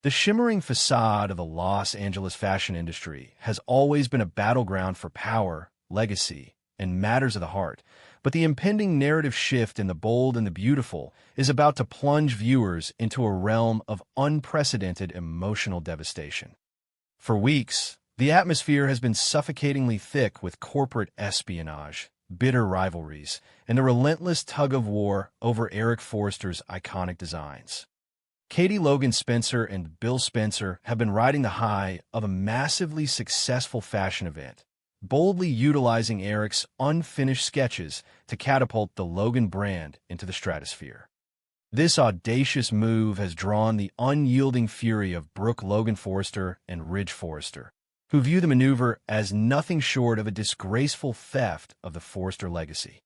The shimmering facade of the Los Angeles fashion industry has always been a battleground for power, legacy, and matters of the heart, but the impending narrative shift in The Bold and the Beautiful is about to plunge viewers into a realm of unprecedented emotional devastation. For weeks, the atmosphere has been suffocatingly thick with corporate espionage, bitter rivalries, and a relentless tug-of-war over Eric Forster's iconic designs. Katie Logan Spencer and Bill Spencer have been riding the high of a massively successful fashion event, boldly utilizing Eric's unfinished sketches to catapult the Logan brand into the stratosphere. This audacious move has drawn the unyielding fury of Brooke Logan Forster and Ridge Forster, who view the maneuver as nothing short of a disgraceful theft of the Forster legacy.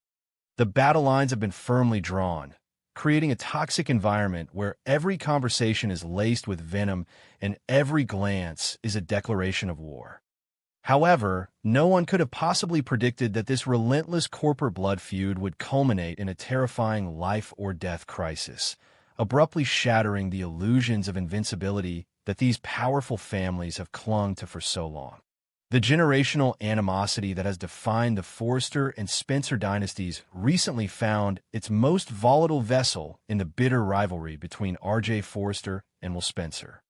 The battle lines have been firmly drawn, creating a toxic environment where every conversation is laced with venom and every glance is a declaration of war. However, no one could have possibly predicted that this relentless corporate blood feud would culminate in a terrifying life-or-death crisis, abruptly shattering the illusions of invincibility that these powerful families have clung to for so long. The generational animosity that has defined the Forster and Spencer dynasties recently found its most volatile vessel in the bitter rivalry between R.J. Forster and Will Spencer.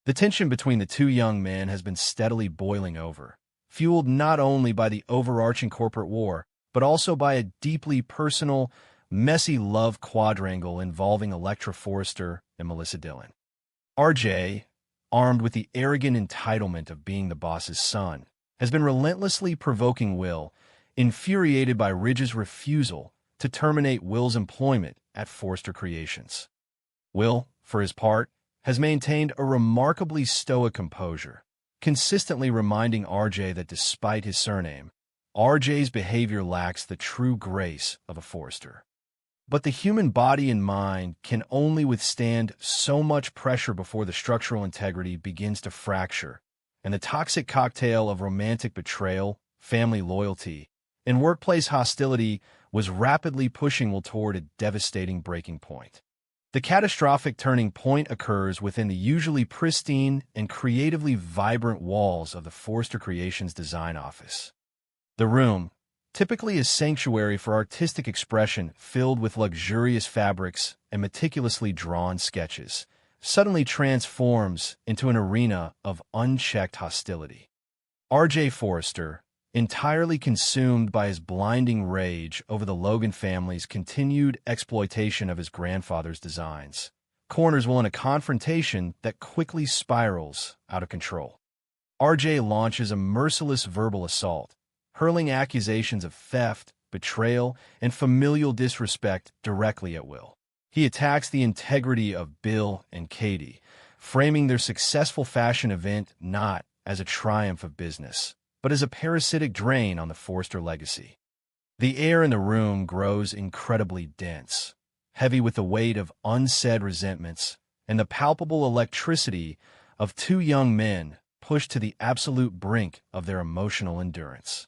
The tension between the two young men has been steadily boiling over, fueled not only by the overarching corporate war, but also by a deeply personal, messy love quadrangle involving Electra Forster and Melissa Dillon. R.J., armed with the arrogant entitlement of being the boss's son, has been relentlessly provoking Will, infuriated by Ridge's refusal to terminate Will's employment at Forster Creations. Will, for his part, has maintained a remarkably stoic composure, consistently reminding RJ that despite his surname, RJ's behavior lacks the true grace of a Forster. But the human body and mind can only withstand so much pressure before the structural integrity begins to fracture, and the toxic cocktail of romantic betrayal, family loyalty, and workplace hostility was rapidly pushing Will toward a devastating breaking point. The catastrophic turning point occurs within the usually pristine and creatively vibrant walls of the Forster Creations design office. The room, typically a sanctuary for artistic expression filled with luxurious fabrics and meticulously drawn sketches, suddenly transforms into an arena of unchecked hostility. R.J. Forster, entirely consumed by his blinding rage over the Logan family's continued exploitation of his grandfather's designs, corners Will in a confrontation that quickly spirals out of control. R.J. launches a merciless verbal assault, hurling accusations of theft, betrayal, and familial disrespect directly at Will. He attacks the integrity of Bill and Katie, framing their successful fashion event not as a triumph of business, but as a parasitic drain on the Forster legacy. The air in the room grows incredibly dense, heavy with the weight of unsaid resentments and the palpable electricity of two young men pushed to the absolute brink of their emotional endurance.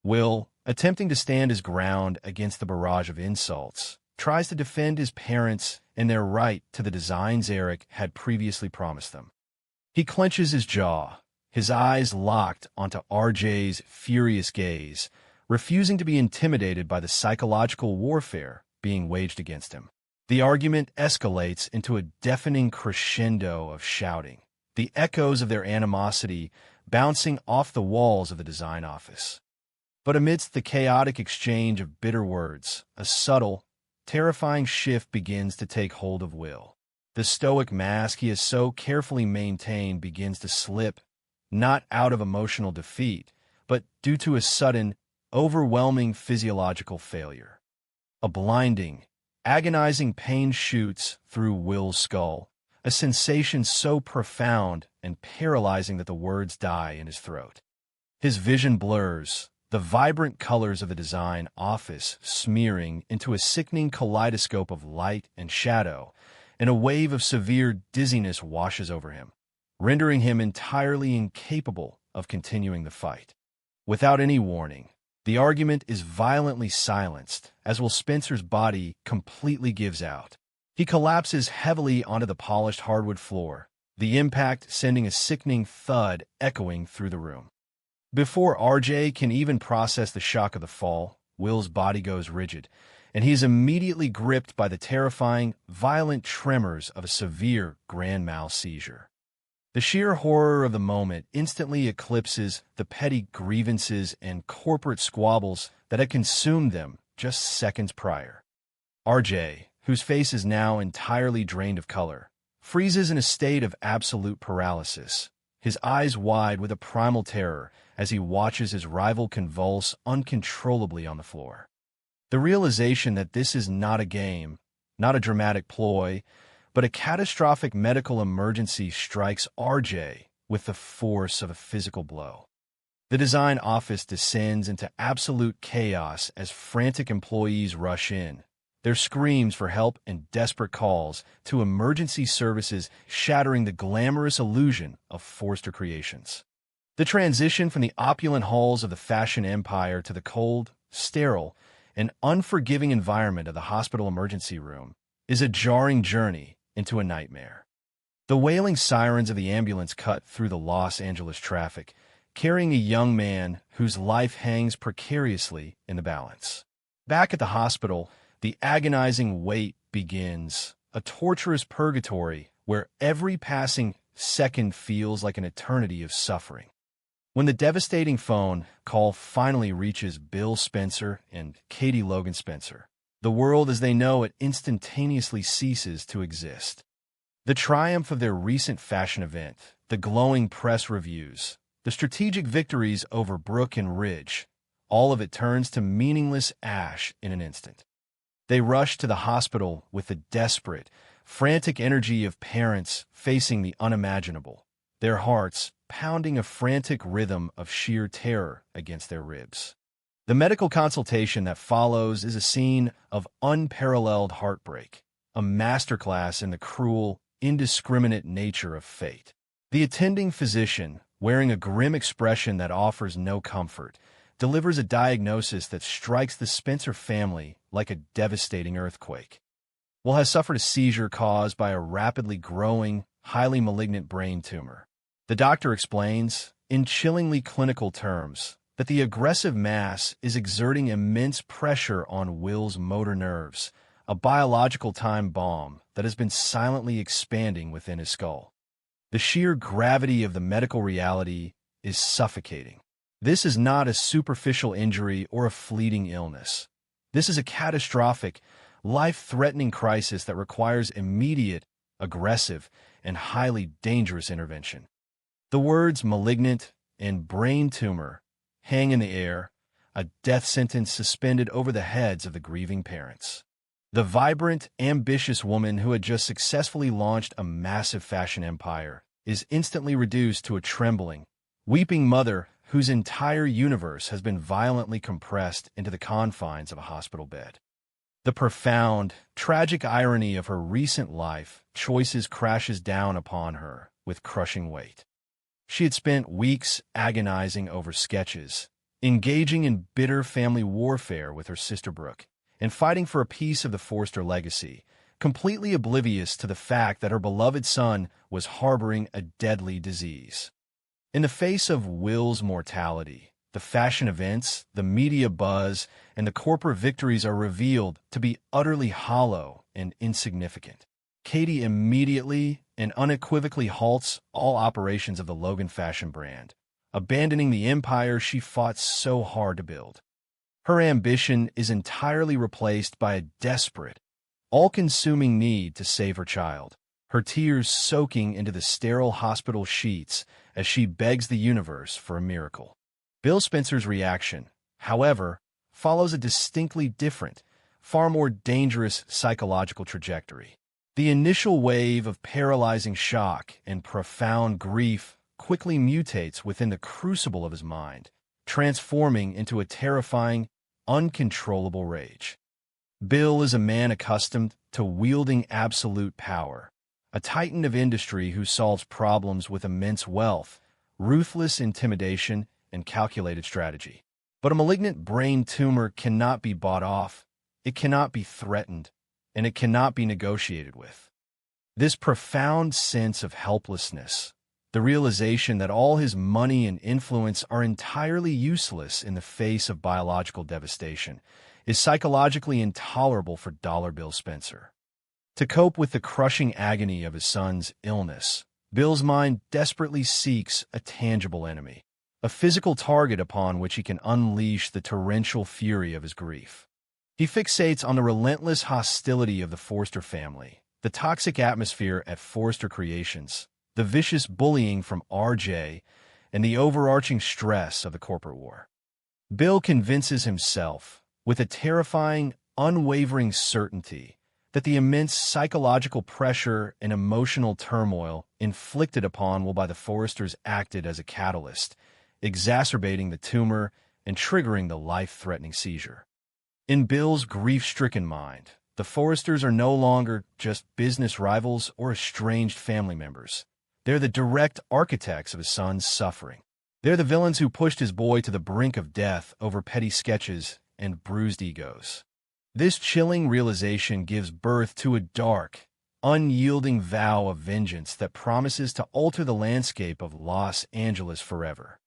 Will, attempting to stand his ground against the barrage of insults, tries to defend his parents and their right to the designs Eric had previously promised them. He clenches his jaw, his eyes locked onto RJ's furious gaze, refusing to be intimidated by the psychological warfare being waged against him. The argument escalates into a deafening crescendo of shouting, the echoes of their animosity bouncing off the walls of the design office. But amidst the chaotic exchange of bitter words, a subtle, terrifying shift begins to take hold of Will. The stoic mask he has so carefully maintained begins to slip, not out of emotional defeat, but due to a sudden, overwhelming physiological failure. A blinding, agonizing pain shoots through Will's skull, a sensation so profound and paralyzing that the words die in his throat. His vision blurs, the vibrant colors of the design office smearing into a sickening kaleidoscope of light and shadow, and a wave of severe dizziness washes over him, rendering him entirely incapable of continuing the fight. Without any warning, the argument is violently silenced as Will Spencer's body completely gives out. He collapses heavily onto the polished hardwood floor, the impact sending a sickening thud echoing through the room. Before RJ can even process the shock of the fall, Will's body goes rigid, and he is immediately gripped by the terrifying, violent tremors of a severe grand mal seizure. The sheer horror of the moment instantly eclipses the petty grievances and corporate squabbles that had consumed them just seconds prior. RJ, whose face is now entirely drained of color, freezes in a state of absolute paralysis, his eyes wide with a primal terror as he watches his rival convulse uncontrollably on the floor. The realization that this is not a game, not a dramatic ploy, but a catastrophic medical emergency strikes RJ with the force of a physical blow. The design office descends into absolute chaos as frantic employees rush in, their screams for help and desperate calls to emergency services shattering the glamorous illusion of Forster Creations. The transition from the opulent halls of the fashion empire to the cold, sterile, and unforgiving environment of the hospital emergency room is a jarring journey into a nightmare. The wailing sirens of the ambulance cut through the Los Angeles traffic, carrying a young man whose life hangs precariously in the balance. Back at the hospital, the agonizing wait begins, a torturous purgatory where every passing second feels like an eternity of suffering. When the devastating phone call finally reaches Bill Spencer and Katie Logan Spencer, the world as they know it instantaneously ceases to exist. The triumph of their recent fashion event, the glowing press reviews, the strategic victories over Brooke and Ridge, all of it turns to meaningless ash in an instant. They rush to the hospital with the desperate, frantic energy of parents facing the unimaginable, their hearts pounding a frantic rhythm of sheer terror against their ribs. The medical consultation that follows is a scene of unparalleled heartbreak, a masterclass in the cruel, indiscriminate nature of fate. The attending physician, wearing a grim expression that offers no comfort, delivers a diagnosis that strikes the Spencer family like a devastating earthquake. Will has suffered a seizure caused by a rapidly growing, highly malignant brain tumor. The doctor explains, in chillingly clinical terms, that the aggressive mass is exerting immense pressure on Will's motor nerves, a biological time bomb that has been silently expanding within his skull. The sheer gravity of the medical reality is suffocating. This is not a superficial injury or a fleeting illness. This is a catastrophic, life-threatening crisis that requires immediate, aggressive, and highly dangerous intervention. The words malignant and brain tumor hang in the air, a death sentence suspended over the heads of the grieving parents. The vibrant, ambitious woman who had just successfully launched a massive fashion empire is instantly reduced to a trembling, weeping mother whose entire universe has been violently compressed into the confines of a hospital bed. The profound, tragic irony of her recent life choices crashes down upon her with crushing weight. She had spent weeks agonizing over sketches, engaging in bitter family warfare with her sister Brooke, and fighting for a piece of the Forster legacy, completely oblivious to the fact that her beloved son was harboring a deadly disease. In the face of Will's mortality, the fashion events, the media buzz, and the corporate victories are revealed to be utterly hollow and insignificant. Katie immediately and unequivocally halts all operations of the Logan fashion brand, abandoning the empire she fought so hard to build. Her ambition is entirely replaced by a desperate, all-consuming need to save her child, her tears soaking into the sterile hospital sheets as she begs the universe for a miracle. Bill Spencer's reaction, however, follows a distinctly different, far more dangerous psychological trajectory. The initial wave of paralyzing shock and profound grief quickly mutates within the crucible of his mind, transforming into a terrifying, uncontrollable rage. Bill is a man accustomed to wielding absolute power, a titan of industry who solves problems with immense wealth, ruthless intimidation, and calculated strategy. But a malignant brain tumor cannot be bought off, it cannot be threatened, and it cannot be negotiated with. This profound sense of helplessness, the realization that all his money and influence are entirely useless in the face of biological devastation, is psychologically intolerable for Dollar Bill Spencer. To cope with the crushing agony of his son's illness, Bill's mind desperately seeks a tangible enemy, a physical target upon which he can unleash the torrential fury of his grief. He fixates on the relentless hostility of the Forrester family, the toxic atmosphere at Forrester Creations, the vicious bullying from RJ, and the overarching stress of the corporate war. Bill convinces himself, with a terrifying, unwavering certainty, that the immense psychological pressure and emotional turmoil inflicted upon will by the Forresters acted as a catalyst, exacerbating the tumor and triggering the life-threatening seizure. In Bill's grief-stricken mind, the Forresters are no longer just business rivals or estranged family members. They're the direct architects of his son's suffering. They're the villains who pushed his boy to the brink of death over petty sketches and bruised egos. This chilling realization gives birth to a dark, unyielding vow of vengeance that promises to alter the landscape of Los Angeles forever.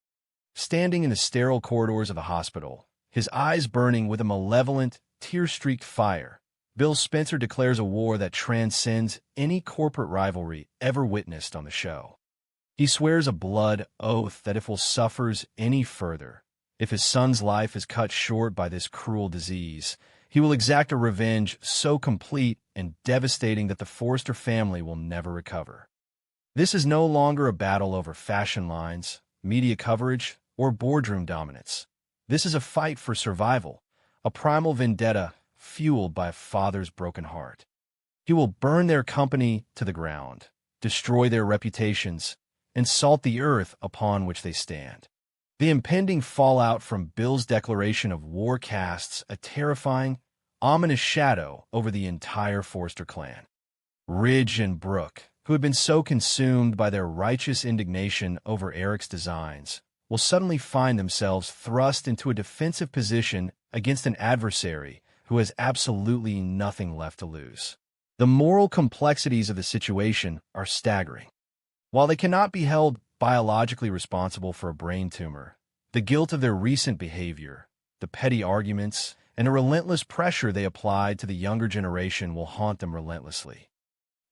Standing in the sterile corridors of the hospital, his eyes burning with a malevolent, tear-streaked fire, Bill Spencer declares a war that transcends any corporate rivalry ever witnessed on the show. He swears a blood oath that if he suffers any further, if his son's life is cut short by this cruel disease, he will exact a revenge so complete and devastating that the Forrester family will never recover. This is no longer a battle over fashion lines, media coverage, or boardroom dominance. This is a fight for survival, a primal vendetta fueled by a father's broken heart. He will burn their company to the ground, destroy their reputations, and salt the earth upon which they stand. The impending fallout from Bill's declaration of war casts a terrifying, ominous shadow over the entire Forrester clan. Ridge and Brooke, who had been so consumed by their righteous indignation over Eric's designs, will suddenly find themselves thrust into a defensive position against an adversary who has absolutely nothing left to lose. The moral complexities of the situation are staggering. While they cannot be held biologically responsible for a brain tumor, the guilt of their recent behavior, the petty arguments, and the relentless pressure they applied to the younger generation will haunt them relentlessly.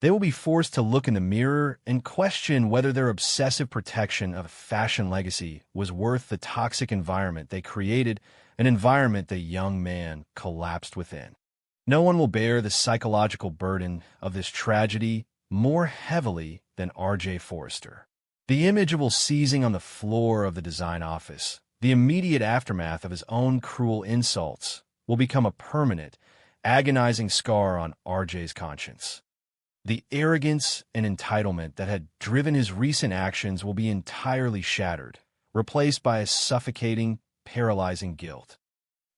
They will be forced to look in the mirror and question whether their obsessive protection of a fashion legacy was worth the toxic environment they created, an environment the young man collapsed within. No one will bear the psychological burden of this tragedy more heavily than R.J. Forrester. The image of him seizing on the floor of the design office, the immediate aftermath of his own cruel insults, will become a permanent, agonizing scar on R.J.'s conscience. The arrogance and entitlement that had driven his recent actions will be entirely shattered, replaced by a suffocating, paralyzing guilt.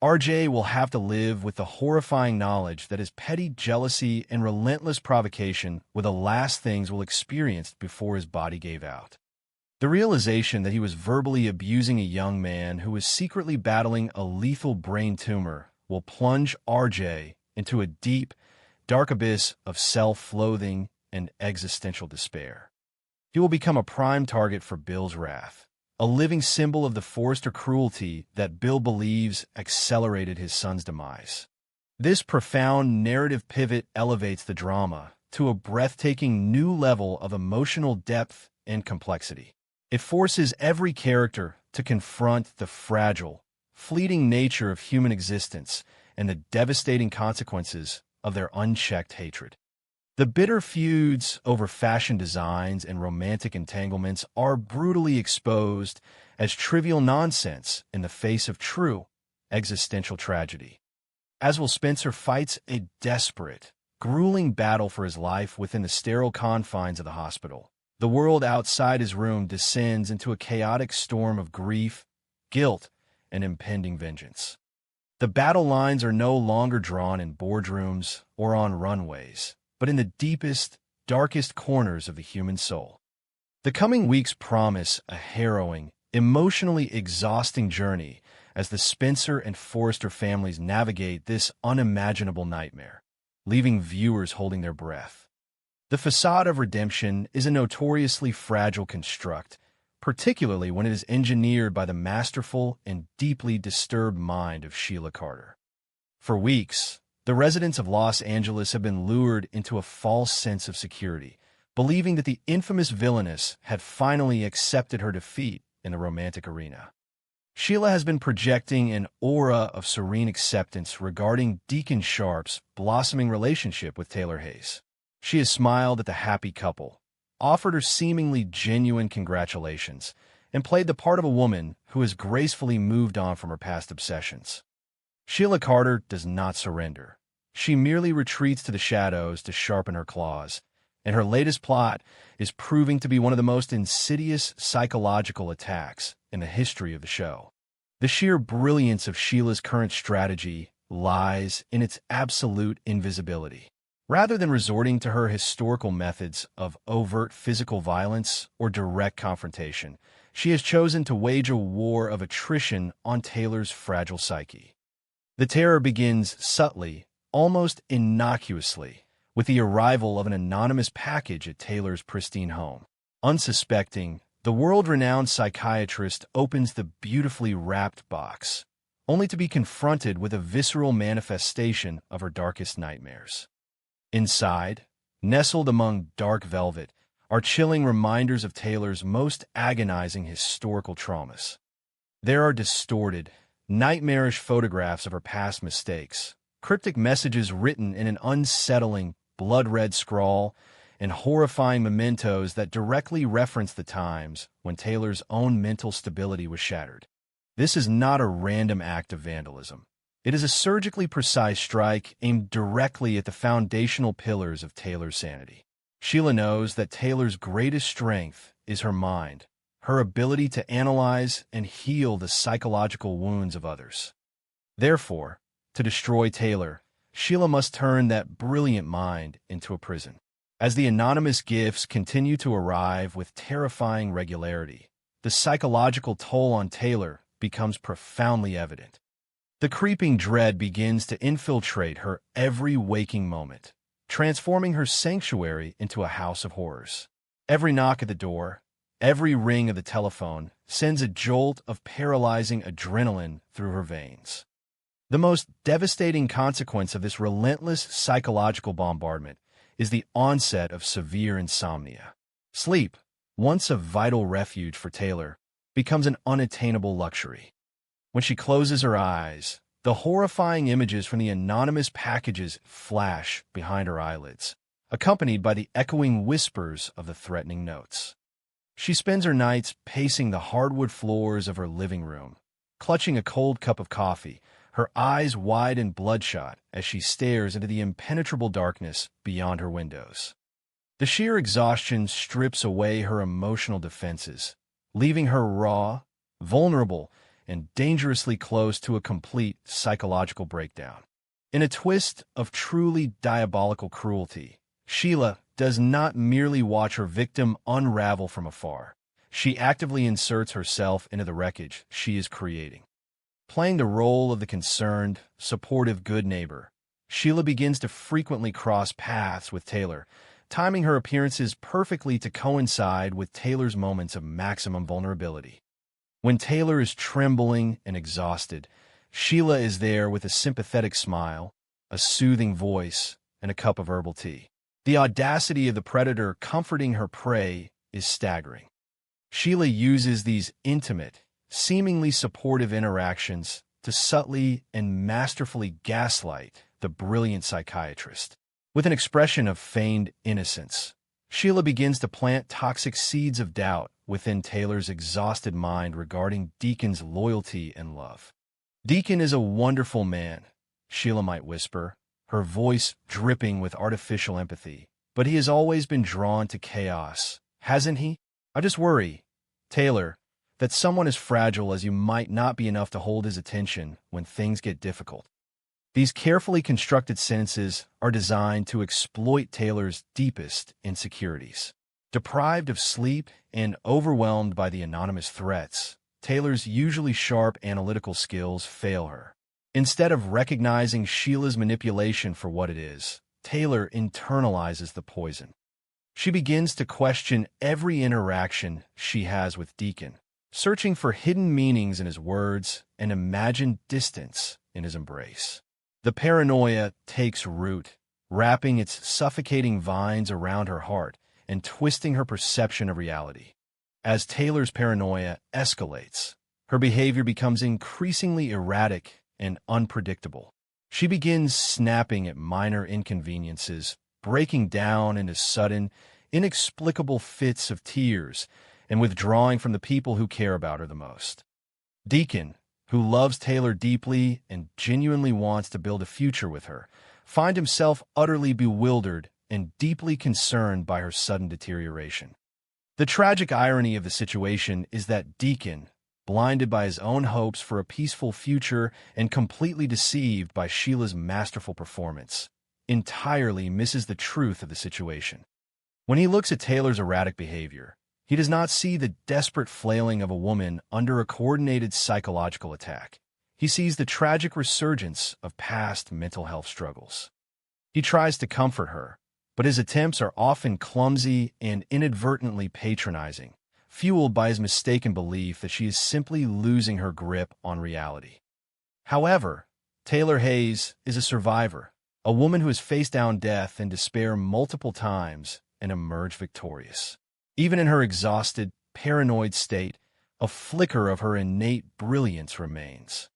RJ will have to live with the horrifying knowledge that his petty jealousy and relentless provocation were the last things we'll experience before his body gave out. The realization that he was verbally abusing a young man who was secretly battling a lethal brain tumor will plunge RJ into a deep, dark abyss of self-loathing and existential despair. He will become a prime target for Bill's wrath, a living symbol of the Forrester cruelty that Bill believes accelerated his son's demise. This profound narrative pivot elevates the drama to a breathtaking new level of emotional depth and complexity. It forces every character to confront the fragile, fleeting nature of human existence and the devastating consequences of their unchecked hatred. The bitter feuds over fashion designs and romantic entanglements are brutally exposed as trivial nonsense in the face of true existential tragedy. As Will Spencer fights a desperate, grueling battle for his life within the sterile confines of the hospital, the world outside his room descends into a chaotic storm of grief, guilt, and impending vengeance. The battle lines are no longer drawn in boardrooms or on runways, but in the deepest, darkest corners of the human soul. The coming weeks promise a harrowing, emotionally exhausting journey as the Spencer and Forrester families navigate this unimaginable nightmare, leaving viewers holding their breath. The facade of redemption is a notoriously fragile construct, particularly when it is engineered by the masterful and deeply disturbed mind of Sheila Carter. For weeks, the residents of Los Angeles have been lured into a false sense of security, believing that the infamous villainess had finally accepted her defeat in the romantic arena. Sheila has been projecting an aura of serene acceptance regarding Deacon Sharp's blossoming relationship with Taylor Hayes. She has smiled at the happy couple, offered her seemingly genuine congratulations, and played the part of a woman who has gracefully moved on from her past obsessions. Sheila Carter does not surrender. She merely retreats to the shadows to sharpen her claws, and her latest plot is proving to be one of the most insidious psychological attacks in the history of the show. The sheer brilliance of Sheila's current strategy lies in its absolute invisibility. Rather than resorting to her historical methods of overt physical violence or direct confrontation, she has chosen to wage a war of attrition on Taylor's fragile psyche. The terror begins subtly, almost innocuously, with the arrival of an anonymous package at Taylor's pristine home. Unsuspecting, the world-renowned psychiatrist opens the beautifully wrapped box, only to be confronted with a visceral manifestation of her darkest nightmares. Inside, nestled among dark velvet, are chilling reminders of Taylor's most agonizing historical traumas. There are distorted, nightmarish photographs of her past mistakes, cryptic messages written in an unsettling, blood-red scrawl, and horrifying mementos that directly reference the times when Taylor's own mental stability was shattered. This is not a random act of vandalism. It is a surgically precise strike aimed directly at the foundational pillars of Taylor's sanity. Sheila knows that Taylor's greatest strength is her mind, her ability to analyze and heal the psychological wounds of others. Therefore, to destroy Taylor, Sheila must turn that brilliant mind into a prison. As the anonymous gifts continue to arrive with terrifying regularity, the psychological toll on Taylor becomes profoundly evident. The creeping dread begins to infiltrate her every waking moment, transforming her sanctuary into a house of horrors. Every knock at the door, every ring of the telephone sends a jolt of paralyzing adrenaline through her veins. The most devastating consequence of this relentless psychological bombardment is the onset of severe insomnia. Sleep, once a vital refuge for Taylor, becomes an unattainable luxury. When she closes her eyes, the horrifying images from the anonymous packages flash behind her eyelids, accompanied by the echoing whispers of the threatening notes. She spends her nights pacing the hardwood floors of her living room, clutching a cold cup of coffee, her eyes wide and bloodshot as she stares into the impenetrable darkness beyond her windows. The sheer exhaustion strips away her emotional defenses, leaving her raw, vulnerable, and dangerously close to a complete psychological breakdown. In a twist of truly diabolical cruelty, Sheila does not merely watch her victim unravel from afar. She actively inserts herself into the wreckage she is creating. Playing the role of the concerned, supportive good neighbor, Sheila begins to frequently cross paths with Taylor, timing her appearances perfectly to coincide with Taylor's moments of maximum vulnerability. When Taylor is trembling and exhausted, Sheila is there with a sympathetic smile, a soothing voice, and a cup of herbal tea. The audacity of the predator comforting her prey is staggering. Sheila uses these intimate, seemingly supportive interactions to subtly and masterfully gaslight the brilliant psychiatrist. With an expression of feigned innocence, Sheila begins to plant toxic seeds of doubt within Taylor's exhausted mind regarding Deacon's loyalty and love. "Deacon is a wonderful man," Sheila might whisper, her voice dripping with artificial empathy. "But he has always been drawn to chaos, hasn't he? I just worry, Taylor, that someone as fragile as you might not be enough to hold his attention when things get difficult." These carefully constructed sentences are designed to exploit Taylor's deepest insecurities. Deprived of sleep and overwhelmed by the anonymous threats, Taylor's usually sharp analytical skills fail her. Instead of recognizing Sheila's manipulation for what it is, Taylor internalizes the poison. She begins to question every interaction she has with Deacon, searching for hidden meanings in his words and imagined distance in his embrace. The paranoia takes root, wrapping its suffocating vines around her heart and twisting her perception of reality. As Taylor's paranoia escalates, her behavior becomes increasingly erratic and unpredictable. She begins snapping at minor inconveniences, breaking down into sudden, inexplicable fits of tears, and withdrawing from the people who care about her the most. Deacon, who loves Taylor deeply and genuinely wants to build a future with her, finds himself utterly bewildered and deeply concerned by her sudden deterioration. The tragic irony of the situation is that Deacon, blinded by his own hopes for a peaceful future and completely deceived by Sheila's masterful performance, entirely misses the truth of the situation. When he looks at Taylor's erratic behavior, he does not see the desperate flailing of a woman under a coordinated psychological attack. He sees the tragic resurgence of past mental health struggles. He tries to comfort her, but his attempts are often clumsy and inadvertently patronizing, fueled by his mistaken belief that she is simply losing her grip on reality. However, Taylor Hayes is a survivor, a woman who has faced down death and despair multiple times and emerged victorious. Even in her exhausted, paranoid state, a flicker of her innate brilliance remains.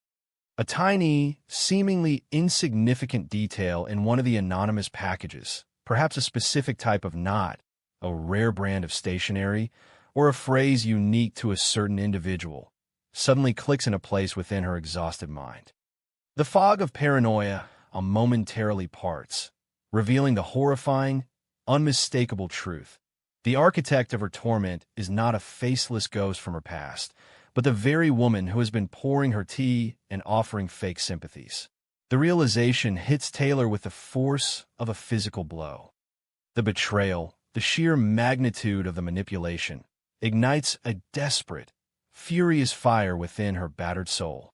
A tiny, seemingly insignificant detail in one of the anonymous packages, perhaps a specific type of knot, a rare brand of stationery, or a phrase unique to a certain individual, suddenly clicks into place within her exhausted mind. The fog of paranoia momentarily parts, revealing the horrifying, unmistakable truth. The architect of her torment is not a faceless ghost from her past, but the very woman who has been pouring her tea and offering fake sympathies. The realization hits Taylor with the force of a physical blow. The betrayal, the sheer magnitude of the manipulation, ignites a desperate, furious fire within her battered soul.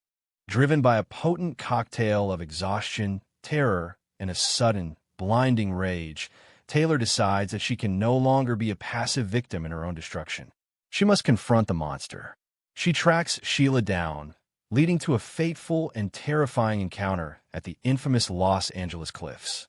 Driven by a potent cocktail of exhaustion, terror, and a sudden, blinding rage, Taylor decides that she can no longer be a passive victim in her own destruction. She must confront the monster. She tracks Sheila down, leading to a fateful and terrifying encounter at the infamous Los Angeles cliffs.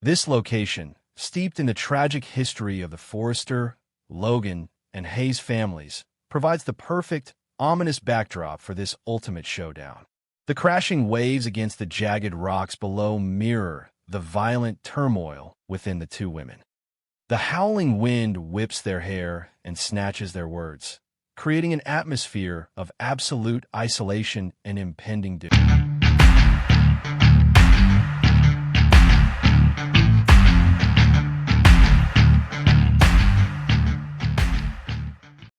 This location, steeped in the tragic history of the Forrester, Logan, and Hayes families, provides the perfect, ominous backdrop for this ultimate showdown. The crashing waves against the jagged rocks below mirror the violent turmoil within the two women. The howling wind whips their hair and snatches their words, creating an atmosphere of absolute isolation and impending doom.